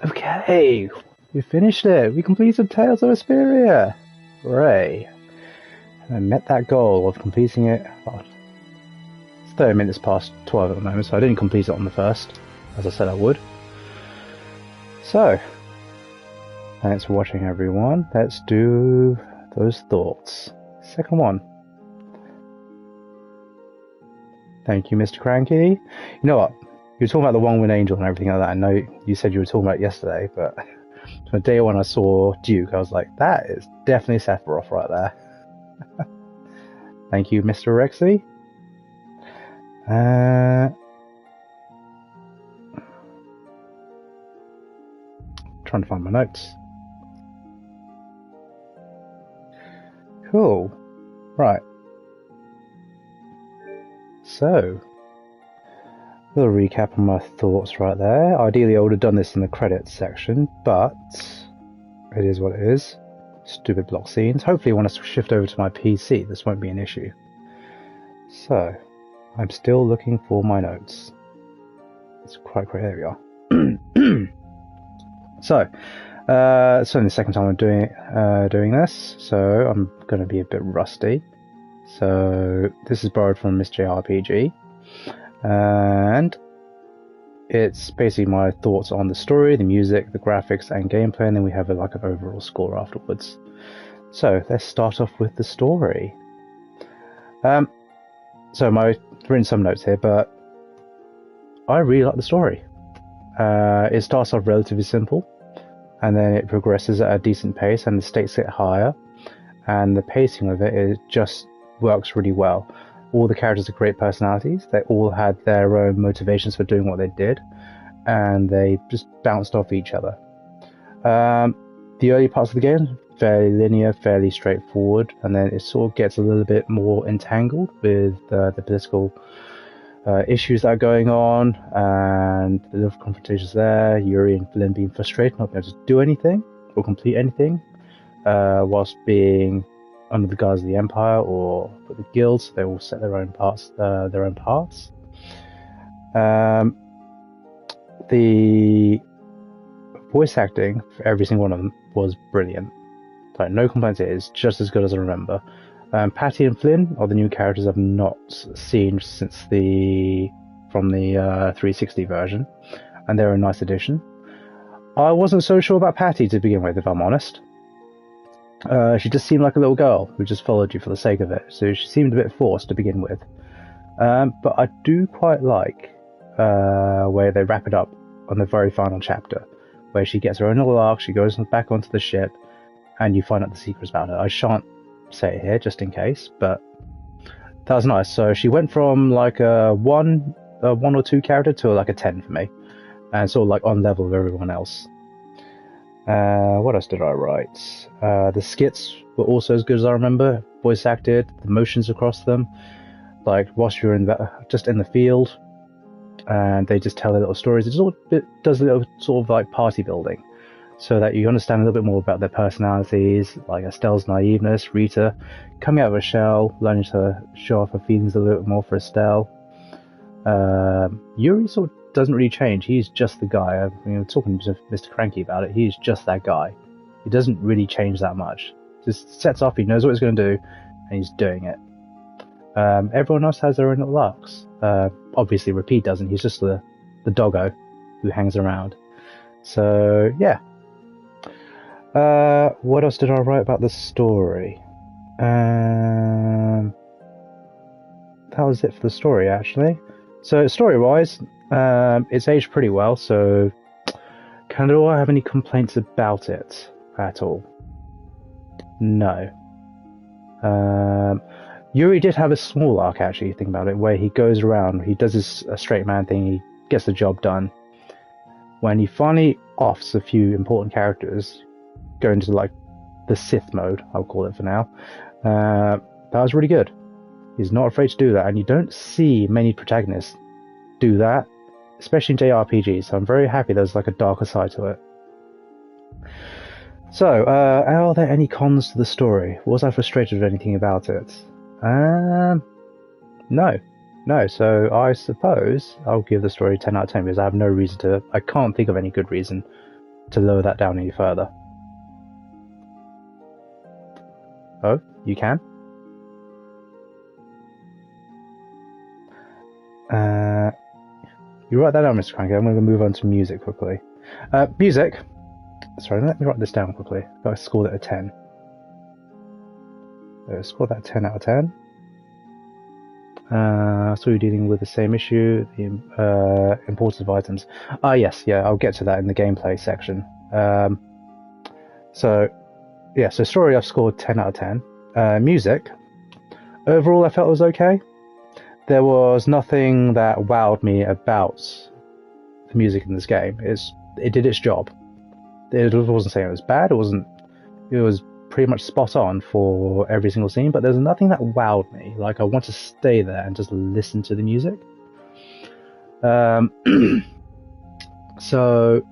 Okay, we finished it. We completed Tales of Vesperia. Hooray. And I met that goal of completing it. Oh, it's 30 minutes past 12 at the moment, so I didn't complete it on the first, as I said I would. So, thanks for watching, everyone. Let's do those thoughts. Second one. Thank you, Mr. Cranky. You know what? You were talking about the One-Winged Angel and everything like that. I know you said you were talking about it yesterday, but from day one I saw Duke, I was like, that is definitely Sephiroth right there. Thank you, Mr. Rexy. Trying to find my notes. Cool. Right. So, a little recap on my thoughts right there. Ideally, I would have done this in the credits section, but it is what it is. Stupid block scenes. Hopefully, when I shift over to my PC, this won't be an issue. So, I'm still looking for my notes. It's quite great. There we are. So, it's only the second time I'm doing this, so I'm going to be a bit rusty. So, this is borrowed from Miss JRPG. And it's basically my thoughts on the story, the music, the graphics, and gameplay, and then we have an overall score afterwards. So let's start off with the story. So I've written some notes here, but I really like the story. It starts off relatively simple, and then it progresses at a decent pace, and the stakes get higher, and the pacing of it just works really well. All the characters are great personalities. They all had their own motivations for doing what they did, and they just bounced off each other. The early parts of the game, fairly linear, fairly straightforward, and then it sort of gets a little bit more entangled with the political issues that are going on, and the little confrontations there. Yuri and Flynn being frustrated, not being able to do anything or complete anything, whilst being under the guise of the Empire or the guilds. They all set their own parts. The voice acting for every single one of them was brilliant. Like, no complaints. It is just as good as I remember. Patty and Flynn are the new characters I've not seen since from the 360 version, and they're a nice addition. I wasn't so sure about Patty to begin with, if I'm honest. She just seemed like a little girl who just followed you for the sake of it, so she seemed a bit forced to begin with. But I do quite like where they wrap it up on the very final chapter, where she gets her own little arc, she goes back onto the ship, and you find out the secrets about her. I shan't say it here, just in case, but that was nice. So she went from like a 1 or 2 character to like a 10 for me, and sort of like on level with everyone else. What else did I write? The skits were also as good as I remember, voice acted, the motions across them, like whilst you're just in the field, and they just tell their little stories. It does a little sort of like party building, so that you understand a little bit more about their personalities, like Estelle's naiveness, Rita coming out of her shell, learning to show off her feelings a little bit more for Estelle. Yuri sort of doesn't really change. He's just the guy. Talking to Mr. Cranky about it, he's just that guy. He doesn't really change that much. Just sets off, he knows what he's going to do, and he's doing it. Everyone else has their own little arcs. Obviously, Repeat doesn't. He's just the doggo who hangs around. So, yeah. What else did I write about the story? That was it for the story, actually. So, story-wise, it's aged pretty well, so do I have any complaints about it at all? No. Yuri did have a small arc, actually, think about it, where he goes around, he does his straight man thing, he gets the job done. When he finally offs a few important characters, go into like the Sith mode, I'll call it for now, that was really good. He's not afraid to do that, and you don't see many protagonists do that, especially in JRPGs, so I'm very happy there's like a darker side to it. So, are there any cons to the story? Was I frustrated with anything about it? No, so I suppose I'll give the story 10 out of 10 because I have no reason to, I can't think of any good reason to lower that down any further. Oh, you can? You write that down, Mr. Cranky. I'm going to move on to music quickly. Music. Sorry, let me write this down quickly. I scored it a 10. Score that 10 out of 10. So you're dealing with the same issue, the importance of items. Yes, yeah, I'll get to that in the gameplay section. So story I've scored 10 out of 10. Music, overall I felt it was okay. There was nothing that wowed me about the music in this game. It did its job. It wasn't saying it was bad. It was pretty much spot on for every single scene, but there's nothing that wowed me. Like, I want to stay there and just listen to the music. So,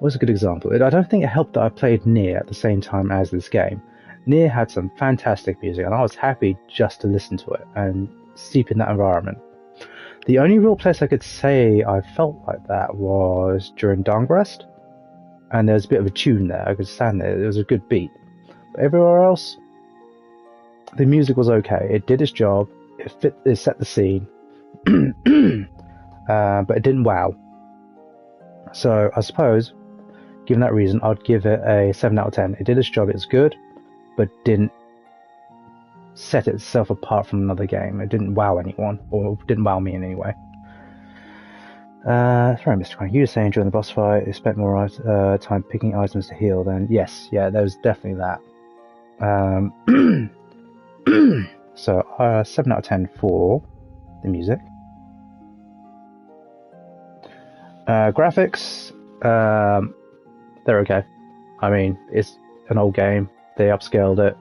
what's a good example? I don't think it helped that I played Nier at the same time as this game. Nier had some fantastic music, and I was happy just to listen to it and steep in that environment. The only real place I could say I felt like that was during Dawngrest, and there was a bit of a tune there. I could stand there. It was a good beat. But everywhere else, the music was okay. It did its job. It set the scene, but it didn't wow. So I suppose, given that reason, I'd give it a 7 out of 10. It did its job. It was good, but didn't set itself apart from another game. It didn't wow anyone, or didn't wow me in any way. Sorry, Mr. Crank, you were saying during the boss fight you spent more time picking items to heal then. Yes, yeah, there was definitely that. So, 7 out of 10 for the music. Graphics, they're okay. I mean, it's an old game. They upscaled it.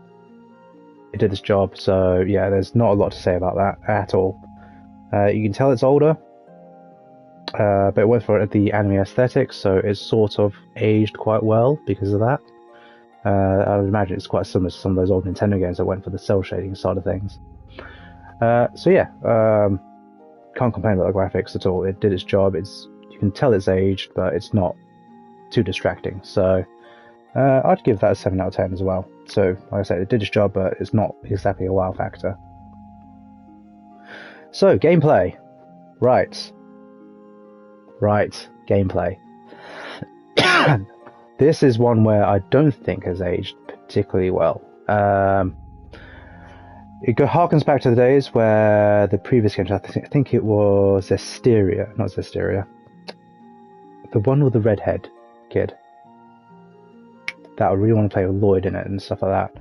It did its job, so yeah, there's not a lot to say about that at all. You can tell it's older, but it went for the anime aesthetic, so it's sort of aged quite well because of that. I would imagine it's quite similar to some of those old Nintendo games that went for the cell shading side of things. So yeah, can't complain about the graphics at all. It did its job. You can tell it's aged, but it's not too distracting. So I'd give that a 7 out of 10 as well. So, like I said, it did its job, but it's not exactly a wow factor. So, gameplay. Right, gameplay. This is one where I don't think has aged particularly well. It harkens back to the days where the previous games, I think it was Vesperia, not Vesperia. The one with the redhead kid. That I really want to play with Lloyd in it and stuff like that.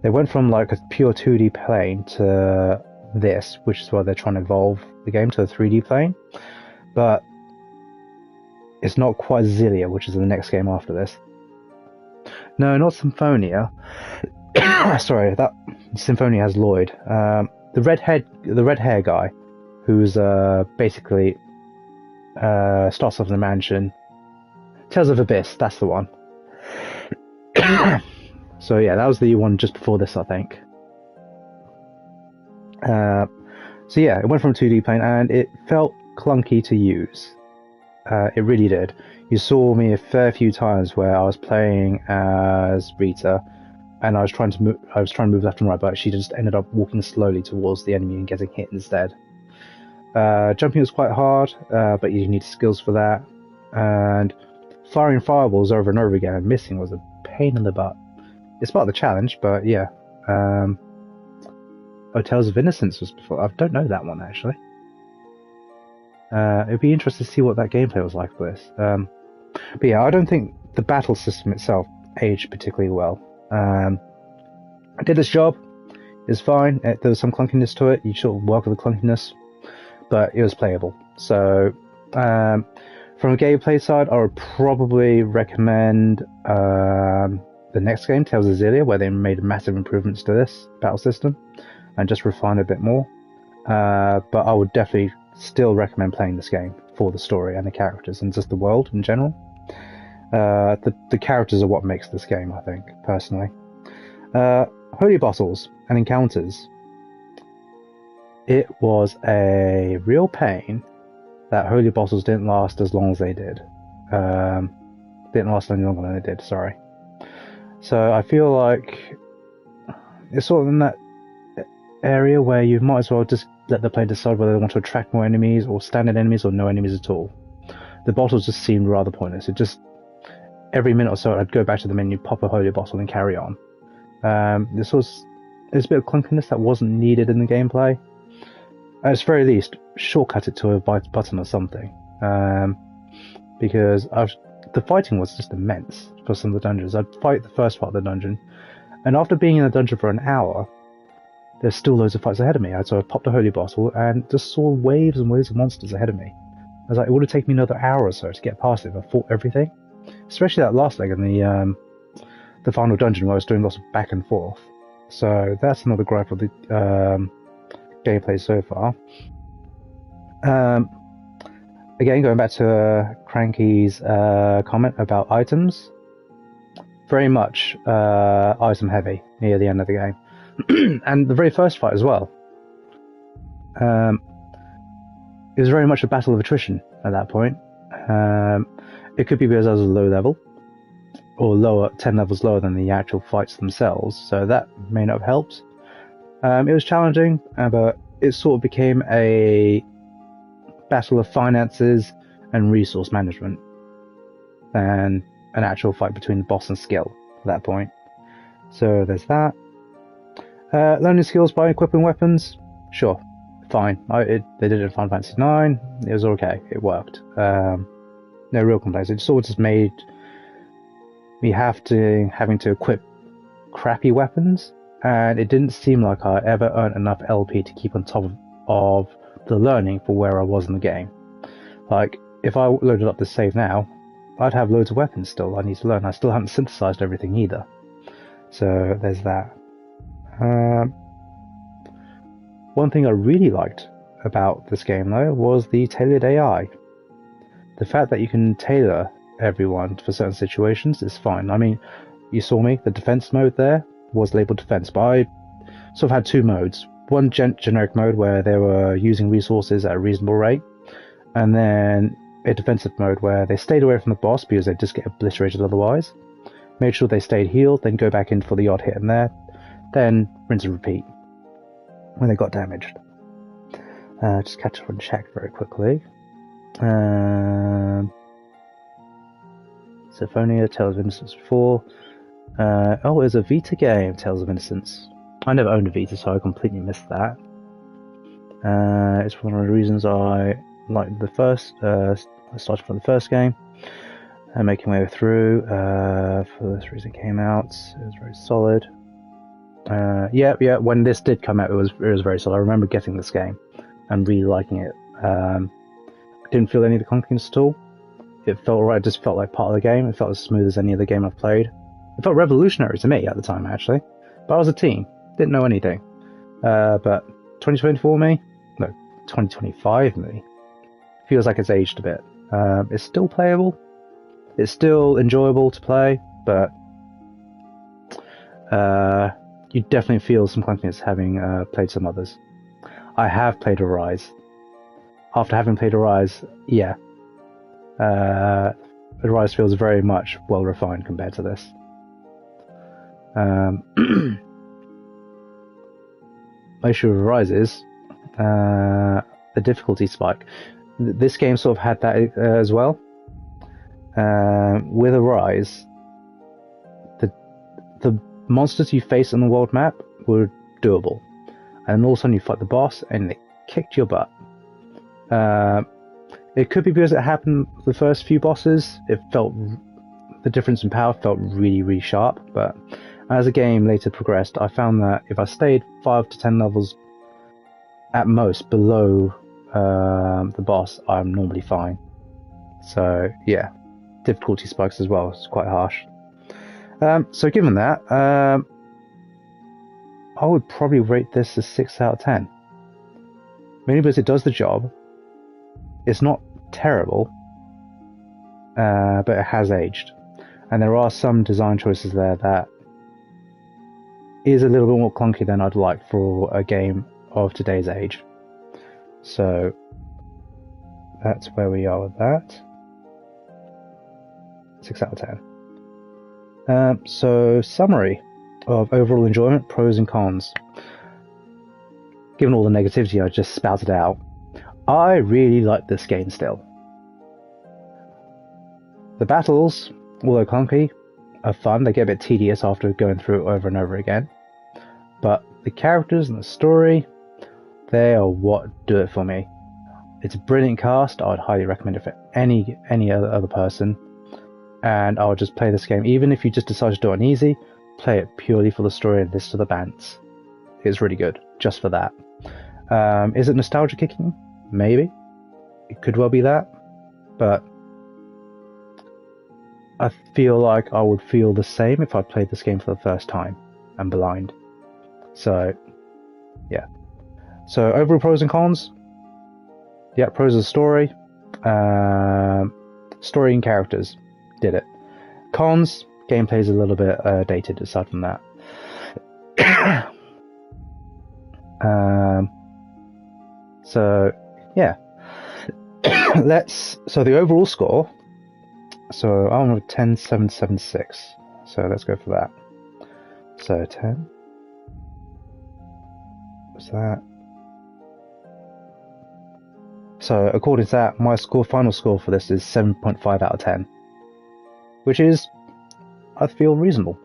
They went from like a pure 2D plane to this, which is why they're trying to evolve the game to a 3D plane. But it's not quite Xillia, which is the next game after this. No, not Symphonia. Sorry, that Symphonia has Lloyd. The red hair guy, who's basically starts off in a mansion. Tales of Abyss, that's the one. So yeah, that was the one just before this, I think. So yeah, it went from a 2D plane and it felt clunky to use. It really did. You saw me a fair few times where I was playing as Rita, and I was trying to move left and right, but she just ended up walking slowly towards the enemy and getting hit instead. Jumping was quite hard, but you need skills for that. And firing fireballs over and over again and missing was a pain in the butt. It's part of the challenge, but yeah. Tales of Innocence was before. I don't know that one actually. It'd be interesting to see what that gameplay was like for this. But yeah, I don't think the battle system itself aged particularly well. It did its job. It's fine. There was some clunkiness to it. You sort of work with the clunkiness, but it was playable. So, from a gameplay side, I would probably recommend the next game, Tales of Xillia, where they made massive improvements to this battle system and just refined it a bit more. But I would definitely still recommend playing this game for the story and the characters and just the world in general. The characters are what makes this game, I think, personally. Holy Bottles and Encounters. It was a real pain that Holy Bottles didn't last as long as they did. didn't last any longer than it did, sorry. So I feel like it's sort of in that area where you might as well just let the player decide whether they want to attract more enemies or standard enemies or no enemies at all. The bottles just seemed rather pointless. It just, every minute or so I'd go back to the menu, pop a holy bottle and carry on. There's a bit of clunkiness that wasn't needed in the gameplay. At its very least, shortcut it to a button or something. Because the fighting was just immense for some of the dungeons. I'd fight the first part of the dungeon, and after being in the dungeon for an hour, there's still loads of fights ahead of me. So I popped a holy bottle and just saw waves and waves of monsters ahead of me. I was like, it would have taken me another hour or so to get past it if I fought everything. Especially that last leg in the final dungeon where I was doing lots of back and forth. So that's another gripe of the gameplay so far. Again, going back to Cranky's comment about items, very much item heavy near the end of the game. And the very first fight as well. It was very much a battle of attrition at that point. It could be because I was a low level, or lower, 10 levels lower than the actual fights themselves, so that may not have helped. It was challenging, but it sort of became a battle of finances and resource management than an actual fight between boss and skill at that point. So there's that. Learning skills by equipping weapons, sure, fine. They did it in Final Fantasy IX, it was okay, it worked. No real complaints. It sort of just made me having to equip crappy weapons, and it didn't seem like I ever earned enough LP to keep on top of the learning for where I was in the game. Like, if I loaded up the save now, I'd have loads of weapons still I need to learn. I still haven't synthesized everything either. So there's that. One thing I really liked about this game though was the tailored AI. The fact that you can tailor everyone for certain situations is fine. I mean, you saw me, the defense mode there was labeled defense, but I sort of had two modes. One generic mode where they were using resources at a reasonable rate, and then a defensive mode where they stayed away from the boss because they'd just get obliterated otherwise. Made sure they stayed healed, then go back in for the odd hit in there, then rinse and repeat when they got damaged. Just catch up and check very quickly. Symphonia, Tales of Innocence 4. Oh, it was a Vita game, Tales of Innocence. I never owned a Vita, so I completely missed that. It's one of the reasons I liked the first. I started from the first game, and making my way through. For this reason, it came out. It was very solid. Yeah. When this did come out, it was very solid. I remember getting this game and really liking it. Didn't feel any of the clunkiness at all. It felt right. It just felt like part of the game. It felt as smooth as any other game I've played. It felt revolutionary to me at the time, actually. But I was a teen, didn't know anything. But 2024 me, no, 2025 me, feels like it's aged a bit. It's still playable. It's still enjoyable to play, but you definitely feel some clunkiness having played some others. I have played Arise. After having played Arise, yeah. Arise feels very much well refined compared to this. My issue with Arise is the difficulty spike. This game sort of had that as well. With Arise, the monsters you face on the world map were doable, and all of a sudden you fight the boss and it kicked your butt. It could be because it happened the first few bosses. The difference in power felt really sharp, but as the game later progressed, I found that if I stayed 5 to 10 levels at most below the boss, I'm normally fine. So yeah, difficulty spikes as well. It's quite harsh. So given that, I would probably rate this a 6 out of 10. Mainly because it does the job. It's not terrible, but it has aged. And there are some design choices there that is a little bit more clunky than I'd like for a game of today's age. So that's where we are with that. 6 out of 10. So, summary of overall enjoyment, pros and cons. Given all the negativity I just spouted out, I really like this game still. The battles, although clunky, are fun. They get a bit tedious after going through it over and over again. But the characters and the story, they are what do it for me. It's a brilliant cast. I would highly recommend it for any other person. And I'll just play this game. Even if you just decide to do it on easy, play it purely for the story and listen to the bands. It's really good, just for that. Is it nostalgia kicking? Maybe. It could well be that. But I feel like I would feel the same if I played this game for the first time and blind. So, yeah. So, overall pros and cons. Yeah, pros of the story. Story and characters. Did it. Cons, gameplay is a little bit dated aside from that. So, yeah. So the overall score. So I'm on 10,776. So let's go for that. So 10. What's that? So according to that, my final score for this is 7.5 out of 10. Which is, I feel, reasonable.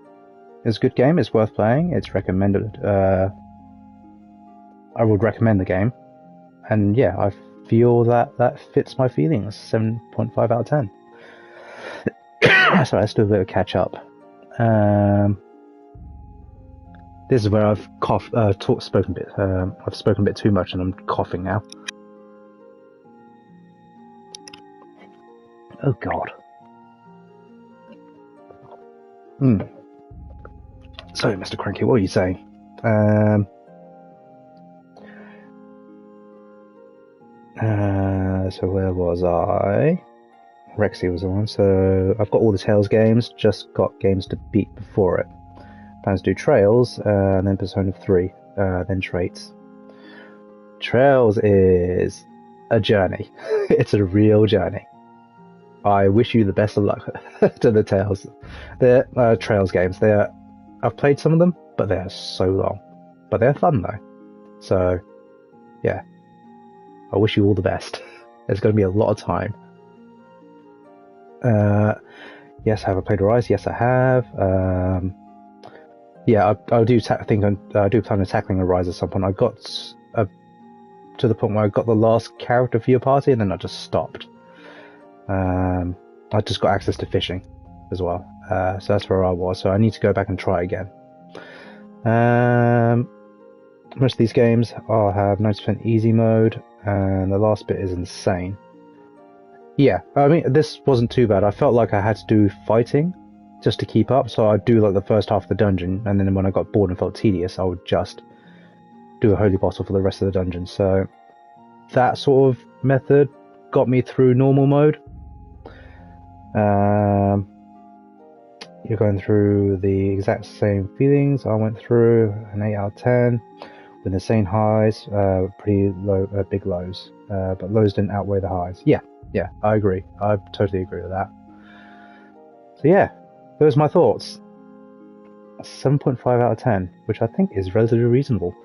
It's a good game, it's worth playing, it's recommended. I would recommend the game. And yeah, I feel that fits my feelings. 7.5 out of 10. Sorry, let's do a bit of catch up. This is where I've spoken a bit. I've spoken a bit too much and I'm coughing now. Oh God. Sorry, Mr. Cranky, what are you saying? So where was I? Rexy was on. So I've got all the Tales games, just got games to beat before it. Plans to do Trails, then Persona 3, then Traits. Trails is a journey. It's a real journey. I wish you the best of luck to the Tales. They're Trails games. I've played some of them, but they're so long. But they're fun though. So, yeah. I wish you all the best. There's going to be a lot of time. Yes, have I played Rise? Yes, I have. Yeah, I do I do plan on tackling a Rise at some point. I got to the point where I got the last character for your party, and then I just stopped. I just got access to fishing as well. So that's where I was. So I need to go back and try again. Most of these games I'll have 90% easy mode, and the last bit is insane. Yeah, I mean, this wasn't too bad. I felt like I had to do fighting just to keep up, so I'd do like the first half of the dungeon, and then when I got bored and felt tedious, I would just do a holy bottle for the rest of the dungeon. So that sort of method got me through normal mode. You're going through the exact same feelings I went through, an 8 out of 10, with insane highs, pretty low, big lows, but lows didn't outweigh the highs. Yeah, I agree. I totally agree with that. So yeah, those are my thoughts. 7.5 out of 10, which I think is relatively reasonable.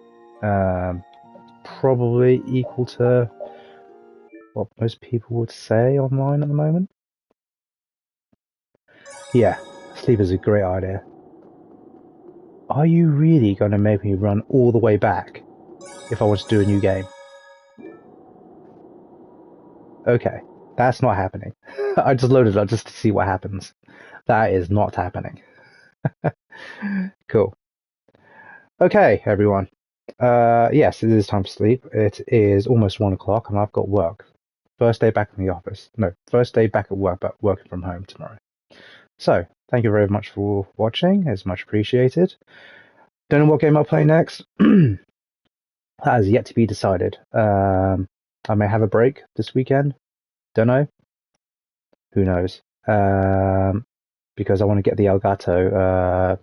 Probably equal to what most people would say online at the moment. Yeah, sleep is a great idea. Are you really going to make me run all the way back if I want to do a new game? Okay, that's not happening. I just loaded it up just to see what happens. That is not happening. Cool. Okay, everyone. Yes, it is time to sleep. It is almost 1 o'clock and I've got work. First day back in the office. No, first day back at work, but working from home tomorrow. So, thank you very much for watching. It's much appreciated. Don't know what game I'll play next. That has yet to be decided. I may have a break this weekend. Don't know. Who knows? Because I want to get the Elgato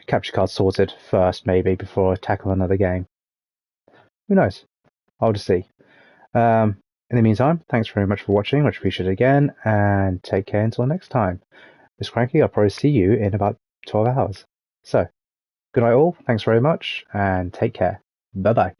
capture card sorted first, maybe, before I tackle another game. Who knows? I'll just see. In the meantime, thanks very much for watching, much appreciated again, and take care until next time. Miss Cranky, I'll probably see you in about 12 hours. So, good night all, thanks very much, and take care. Bye bye.